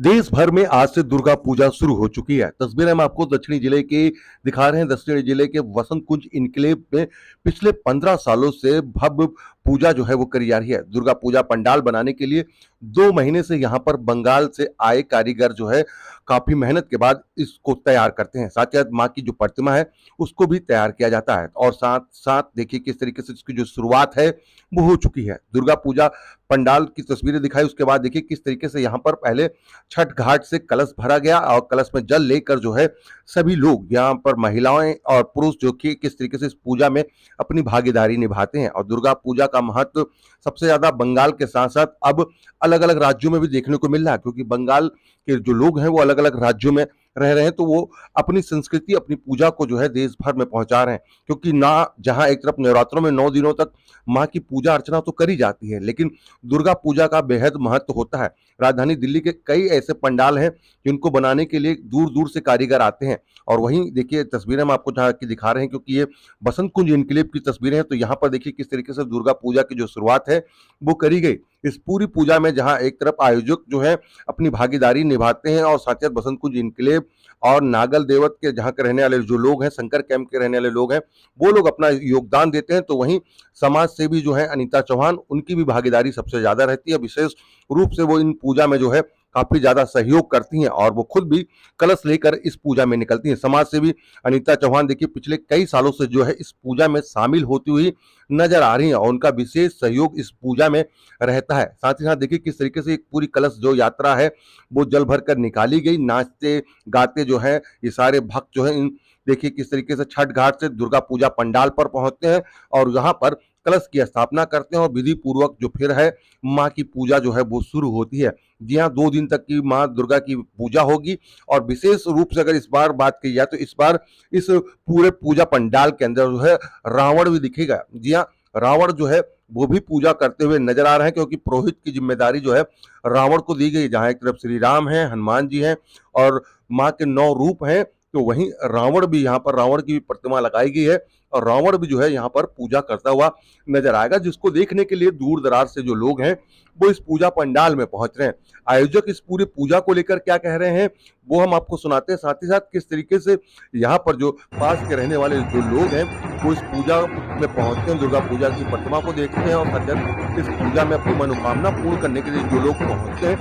देश भर में आज से दुर्गा पूजा शुरू हो चुकी है। तस्वीरें हम आपको दक्षिणी जिले के दिखा रहे हैं। दक्षिणी जिले के वसंत कुंज इनक्लेव में पिछले 15 सालों से भव्य पूजा जो है वो करी जा रही है। दुर्गा पूजा पंडाल बनाने के लिए 2 महीने से यहाँ पर बंगाल से आए कारीगर जो है काफी मेहनत के बाद इसको तैयार करते हैं। साथ ही साथ माँ की जो प्रतिमा है उसको भी तैयार किया जाता है और साथ साथ देखिए किस तरीके से इसकी जो शुरुआत है वो हो चुकी है। दुर्गा पूजा पंडाल की तस्वीरें दिखाई, उसके बाद देखिए किस तरीके से यहाँ पर पहले छठ घाट से कलश भरा गया और कलश में जल लेकर जो है सभी लोग यहाँ पर महिलाएं और पुरुष जो कि किस तरीके से इस पूजा में अपनी भागीदारी निभाते हैं। और दुर्गा पूजा का महत्व सबसे ज्यादा बंगाल के साथ साथ अब अलग अलग राज्यों में भी देखने को मिल रहा है, क्योंकि बंगाल के जो लोग हैं वो अलग अलग राज्यों में रह रहे हैं, तो वो अपनी संस्कृति अपनी पूजा को जो है देश भर में पहुंचा रहे हैं। क्योंकि ना जहां एक तरफ नवरात्रों में 9 दिनों तक माँ की पूजा अर्चना तो करी जाती है, लेकिन दुर्गा पूजा का बेहद महत्व होता है। राजधानी दिल्ली के कई ऐसे पंडाल हैं जिनको बनाने के लिए दूर दूर से कारीगर आते हैं। और वहीं देखिए तस्वीरें हम आपको जहाँ की दिखा रहे हैं, क्योंकि ये बसंत कुंज इनक्लेव की तस्वीरें हैं, तो यहाँ पर देखिए किस तरीके से दुर्गा पूजा की जो शुरुआत है वो करी गई। इस पूरी पूजा में जहाँ एक तरफ आयोजक जो है अपनी भागीदारी निभाते हैं और साथ ही साथ बसंत कुंज इनक्लेव और नागल देवत के जहाँ के रहने वाले जो लोग हैं, शंकर कैंप के रहने वाले लोग हैं, वो लोग अपना योगदान देते हैं। तो वहीं समाज सेवी जो है अनीता चौहान, उनकी भी भागीदारी सबसे ज्यादा रहती है। विशेष रूप से वो इन पूजा में जो है काफी ज्यादा सहयोग करती हैं और वो खुद भी कलश लेकर इस पूजा में निकलती हैं। समाज सेवी अनीता चौहान देखिए पिछले कई सालों से जो है इस पूजा में शामिल होती हुई नजर आ रही हैं और उनका विशेष सहयोग इस पूजा में रहता है। साथ ही साथ देखिए किस तरीके से एक पूरी कलश जो यात्रा है वो जल भर कर निकाली गई। नाचते गाते जो है ये सारे भक्त जो है इन देखिए किस तरीके से छठ घाट से दुर्गा पूजा पंडाल पर पहुंचते हैं और यहाँ पर कलश की स्थापना करते हैं और विधि पूर्वक जो फिर है माँ की पूजा जो है वो शुरू होती है। जी हाँ, 2 दिन तक की माँ दुर्गा की पूजा होगी और विशेष रूप से अगर इस बार बात की जाए तो इस बार इस पूरे पूजा पंडाल के अंदर जो है रावण भी दिखेगा। जी हाँ, रावण जो है वो भी पूजा करते हुए नजर आ रहे हैं, क्योंकि पुरोहित की जिम्मेदारी जो है रावण को दी गई। जहाँ एक तरफ श्री राम है, हनुमान जी हैं और माँ के 9 रूप हैं, तो वहीं रावण भी यहाँ पर रावण की भी प्रतिमा लगाई गई है और रावण भी जो है यहाँ पर पूजा करता हुआ नजर आएगा, जिसको देखने के लिए दूर दराज से जो लोग हैं वो इस पूजा पंडाल में पहुंच रहे हैं। आयोजक इस पूरी पूजा को लेकर क्या कह रहे हैं वो हम आपको सुनाते हैं। साथ ही साथ किस तरीके से यहाँ पर जो पास के रहने वाले जो लोग हैं वो इस पूजा में पहुंचते हैं, दुर्गा पूजा की प्रतिमा को देखते हैं और सजन इस पूजा में अपनी मनोकामना पूर्ण करने के लिए जो लोग पहुंचते हैं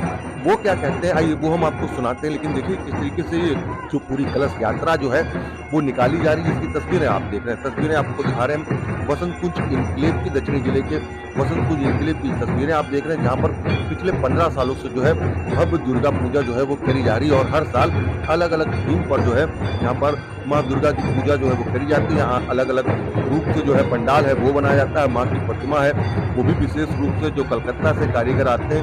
वो क्या कहते हैं, आइए वो हम आपको सुनाते हैं। लेकिन देखिए किस तरीके से ये जो पूरी कलश यात्रा जो है वो निकाली जा रही है, इसकी तस्वीरें आप देख रहे हैं। तस्वीरें आपको दिखा रहे हैं वसंत कुंज इनक्लेव की, दक्षिणी जिले के वसंत कुंज इनक्लेव की तस्वीरें आप देख रहे हैं, जहाँ पर पिछले 15 सालों से जो है भव्य दुर्गा पूजा जो है वो करी जा रही है और हर साल अलग अलग थीम पर जो है यहाँ पर माँ दुर्गा की पूजा जो है वो करी जाती है। यहाँ अलग अलग रूप से जो है पंडाल है वो बनाया जाता है। माँ की प्रतिमा है वो भी विशेष रूप से जो कलकत्ता से कारीगर आते हैं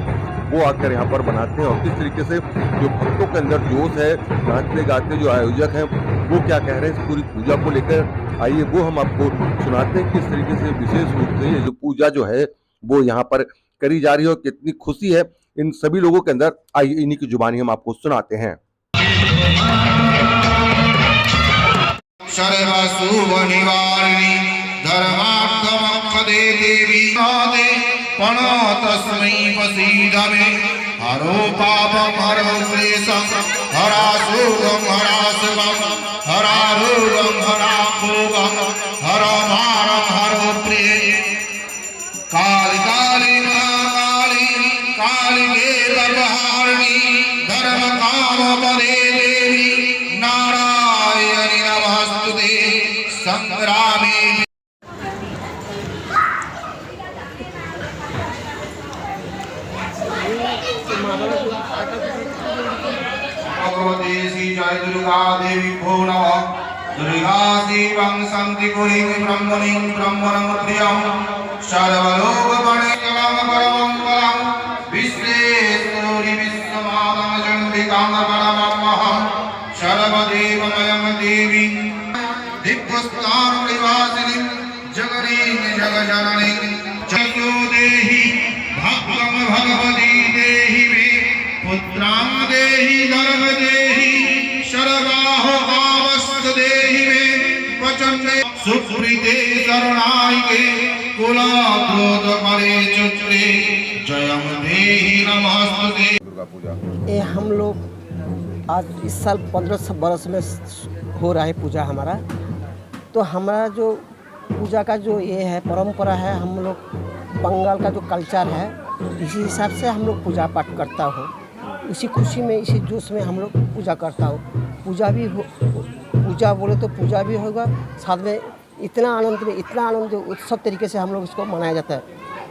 वो आकर यहाँ पर बनाते हैं। और किस तरीके से जो भक्तों के अंदर जोश है, नाचते गाते जो आयोजक हैं वो क्या कह रहे हैं इस पूरी पूजा को लेकर, आइए वो हम आपको सुनाते हैं। किस तरीके से विशेष रूप से ये जो पूजा जो है वो यहाँ पर करी जा रही है और कितनी खुशी है इन सभी लोगों के अंदर, आइए इन्हीं की जुबानी हम आपको सुनाते हैं। सर्वशुभनिवारिणी धर्मार्थमोक्षदे देवी नादे प्रणो तस्मै प्रसीदमे हरो पापं हरो क्लेशं हरा शोकं हरा शुभं हरा रोगं हरा भोगं हरो मारं हरो प्रिय काली काली महाकाली कालिके सर्वहारिणी धर्म काम पदे देवी नारायणी नमस्तुते संग्रामे भगवती जय दुर्गा देवी भो नमः दुर्गा शिवं सन्ति कुरिं ब्रह्मणिं ब्रह्मणं प्रियं सर्वलोकगणेशं परमं विश्वेश्वरी विश्वमातं चण्डिकां परममहं सर्वदेवमयं देवी दिव्यस्थान निवासिनीं जगनीं जगजननीं जयो देहि भक्तं भगवती देहि मे पुत्रां देहि गर्भ देहि सर्वाहो आवस्त देहि मे वचने सुप्रीते शरणायिके कुलाद्रोत करे चुत्रे जयं देहि नमस्तुते। पूजा? ये हम लोग आज इस साल 15 बरस में हो रहा है पूजा हमारा। तो हमारा जो पूजा का जो ये है परंपरा है, हम लोग बंगाल का जो कल्चर है इसी हिसाब से हम लोग पूजा पाठ करता हो। इसी खुशी में इसी जोश में हम लोग पूजा करता हो। पूजा बोले तो पूजा भी होगा, साथ में इतना आनंद उत्सव तरीके से हम लोग इसको मनाया जाता है।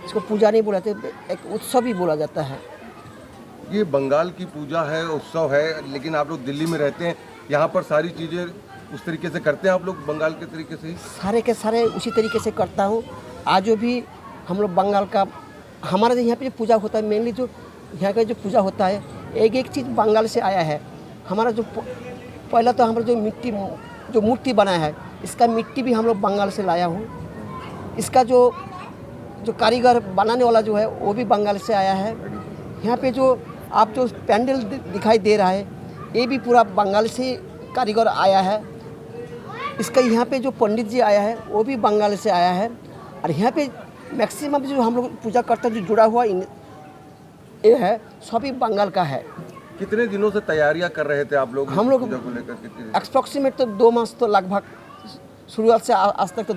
इसको पूजा नहीं बोला जाता, एक उत्सव ही बोला जाता है। ये बंगाल की पूजा है, उत्सव है, लेकिन आप लोग दिल्ली में रहते हैं, यहाँ पर सारी चीज़ें उस तरीके से करते हैं आप लोग बंगाल के तरीके से ही? सारे के सारे उसी तरीके से करता हूँ। आज भी हम लोग बंगाल का हमारा जो यहाँ पे जो पूजा होता है, मेनली जो यहाँ का जो पूजा होता है एक चीज़ बंगाल से आया है। हमारा जो पहला तो हमारा जो मूर्ति बना है, इसका मिट्टी भी हम लोग बंगाल से लाया हूँ। इसका जो कारीगर बनाने वाला जो है वो भी बंगाल से आया है। यहाँ पे जो आप जो पैंडल दिखाई दे रहा है ये भी पूरा बंगाल से कारीगर आया है। इसका यहाँ पे जो पंडित जी आया है वो भी बंगाल से आया है। और यहाँ पे मैक्सिमम जो हम लोग पूजा करते हैं जो जुड़ा हुआ ये है सभी बंगाल का है। कितने दिनों से तैयारियां कर रहे थे आप लोग हम लोग पूजा को लेकर? कितने? अप्रॉक्सीमेट तो 2 मास तो लगभग शुरुआत से आज तक तो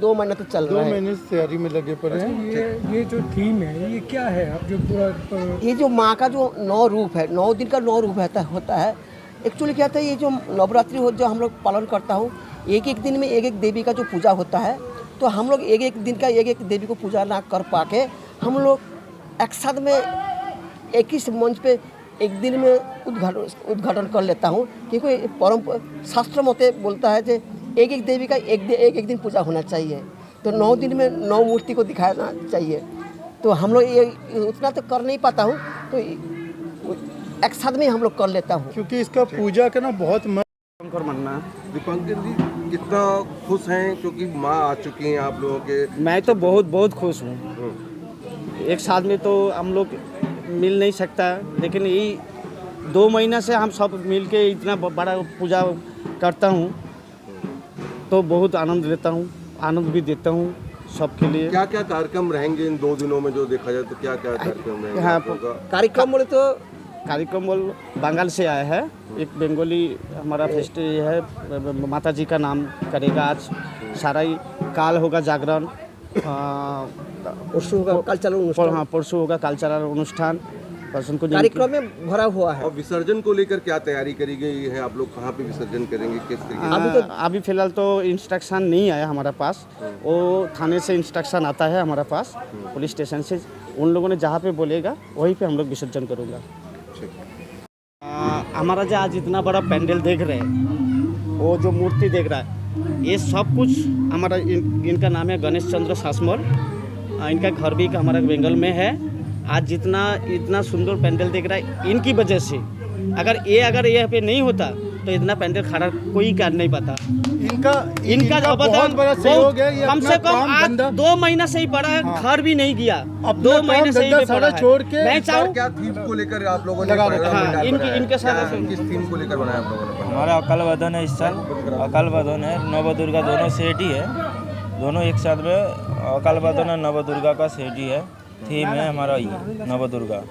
2 महीने तो चल रहा है। 2 महीने से तैयारी में लगे पड़े हैं। ये जो थीम है ये क्या है? आप जो पूरा ये जो माँ का जो 9 रूप है, 9 दिन का 9 रूप होता है। एक्चुअली क्या होता है, ये जो नवरात्रि हो जो हम लोग पालन करता हूँ, एक दिन में एक देवी का जो पूजा होता है, तो हम लोग एक दिन का एक देवी को पूजा ना कर पाके हम लोग एक साथ में एक ही मंच पे एक दिन में उद्घाटन कर लेता हूँ। क्योंकि परंपरा शास्त्र मते बोलता है कि एक देवी का एक दिन पूजा होना चाहिए, तो 9 दिन में 9 मूर्ति को दिखाना चाहिए। तो हम लोग ये उतना तो कर नहीं पाता हूँ, तो एक साथ में हम लोग कर लेता हूँ। क्योंकि इसका पूजा का ना बहुत कर मानना है। दीपांकर जी कितना खुश हैं क्योंकि माँ आ चुकी हैं आप लोगों के? मैं तो बहुत खुश हूँ। एक साथ में तो हम लोग मिल नहीं सकता, लेकिन यही 2 महीना से हम सब मिल के इतना बड़ा पूजा करता हूँ, तो बहुत आनंद लेता हूँ, आनंद भी देता हूँ सबके लिए। क्या क्या कार्यक्रम रहेंगे इन 2 दिनों में जो देखा जाए तो क्या क्या कार्यक्रम रहेंगे? हाँ, आप लोगों का? कार्यक्रम बोल बंगाल से आया है। एक बंगाली हमारा फेस्टिवल है, माता जी का नाम करेगा आज। सारा ही काल होगा जागरण, परसों होगा कल्चरल अनुष्ठान। हाँ, परसों होगा कल्चरल अनुष्ठान। कार्यक्रम में भरा हुआ है। और विसर्जन को लेकर क्या तैयारी करी गई है? आप लोग कहाँ पे विसर्जन करेंगे, किस तरीके? अभी फिलहाल तो इंस्ट्रक्शन नहीं आया हमारा पास। वो थाने से इंस्ट्रक्शन आता है हमारा पास, पुलिस स्टेशन से। उन लोगों ने जहाँ पे बोलेगा वहीं पे हम लोग विसर्जन करूँगा। हमारा जो आज इतना बड़ा पैंडल देख रहे हैं, वो जो मूर्ति देख रहा है, ये सब कुछ हमारा इनका नाम है गणेश चंद्र शासमल। इनका घर भी हमारा बंगाल में है। आज इतना सुंदर पैंडल देख रहा है इनकी वजह से। अगर ये पे नहीं होता तो इतना पैंडल खड़ा कोई कर नहीं पाता। इनका बहुत बड़ा सहयोग है। ये कम से कम आज 2 महीना से ही पड़ा है। हाँ। घर भी नहीं गया, अपना 2 महीने से ही धंधा पड़ा सारा है। छोड़ के मैं चाहूँ क्या थीम को लेकर आप लोगों ने लगा पंडाल हाँ, बनाया? इनके साथ क्या- किस थीम को लेकर बनाया आप लोगों ने पंडाल? हमारा अकाल बदन है इस साल। अकाल बदन है, नवदुर्गा दोनों सेट ही है, दोनों एक साथ में। अकाल बदन और नवदुर्गा का सेट ही है। थीम है हमारा ये नवदुर्गा।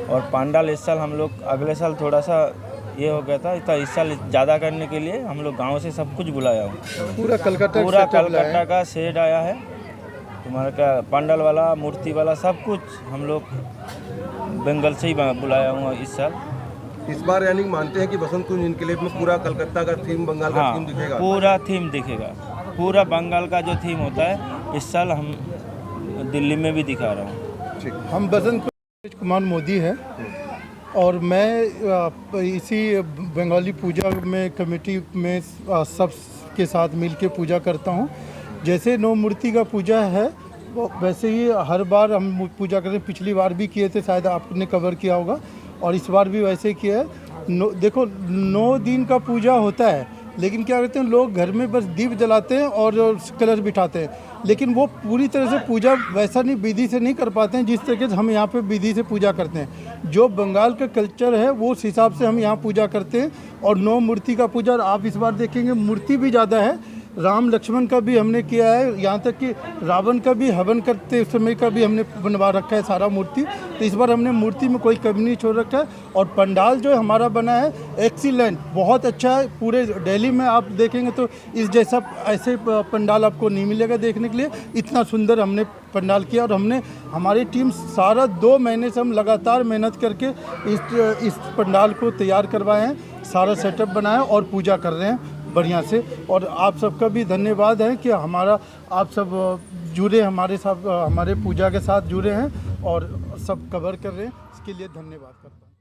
और पंडाल इस साल हम लोग, अगले साल थोड़ा सा ये हो गया था, तो इस साल ज़्यादा करने के लिए हम लोग गांव से सब कुछ बुलाया हूँ। पूरा पूरा कलकत्ता का सेट आया है। तुम्हारा क्या पंडाल वाला, मूर्ति वाला, सब कुछ हम लोग बंगाल से ही बुलाया हूँ इस साल। इस बार यानी मानते हैं कि वसंत कुंज इनक्लेव में पूरा कलकत्ता का थीम, बंगाल का हाँ, थीम दिखेगा? पूरा थीम दिखेगा। पूरा बंगाल का जो थीम होता है इस साल हम दिल्ली में भी दिखा रहा हूँ। हम बसंत कुमार मोदी है और मैं इसी बंगाली पूजा में कमेटी में सब के साथ मिलके पूजा करता हूँ। जैसे 9 मूर्ति का पूजा है वैसे ही हर बार हम पूजा करते हैं। पिछली बार भी किए थे, शायद आपने कवर किया होगा, और इस बार भी वैसे ही किया है। देखो 9 दिन का पूजा होता है, लेकिन क्या करते हैं लोग घर में बस दीप जलाते हैं और कलश बिठाते हैं, लेकिन वो पूरी तरह से पूजा वैसा नहीं, विधि से नहीं कर पाते हैं जिस तरीके से हम यहाँ पे विधि से पूजा करते हैं। जो बंगाल का कल्चर है वो उस हिसाब से हम यहाँ पूजा करते हैं। और 9 मूर्ति का पूजा, और आप इस बार देखेंगे मूर्ति भी ज़्यादा है, राम लक्ष्मण का भी हमने किया है, यहाँ तक कि रावण का भी हवन करते समय का भी हमने बनवा रखा है सारा मूर्ति। तो इस बार हमने मूर्ति में कोई कमी नहीं छोड़ रखा है। और पंडाल जो हमारा बना है एक्सीलेंट, बहुत अच्छा है। पूरे दिल्ली में आप देखेंगे तो इस जैसा ऐसे पंडाल आपको नहीं मिलेगा देखने के लिए। इतना सुंदर हमने पंडाल किया और हमने हमारी टीम सारा 2 महीने से हम लगातार मेहनत करके इस पंडाल को तैयार करवाए हैं, सारा सेटअप बनाया और पूजा कर रहे हैं बढ़िया से। और आप सबका भी धन्यवाद है कि आप सब जुड़े हमारे साथ, हमारे पूजा के साथ जुड़े हैं और सब कवर कर रहे हैं, इसके लिए धन्यवाद करता हूँ।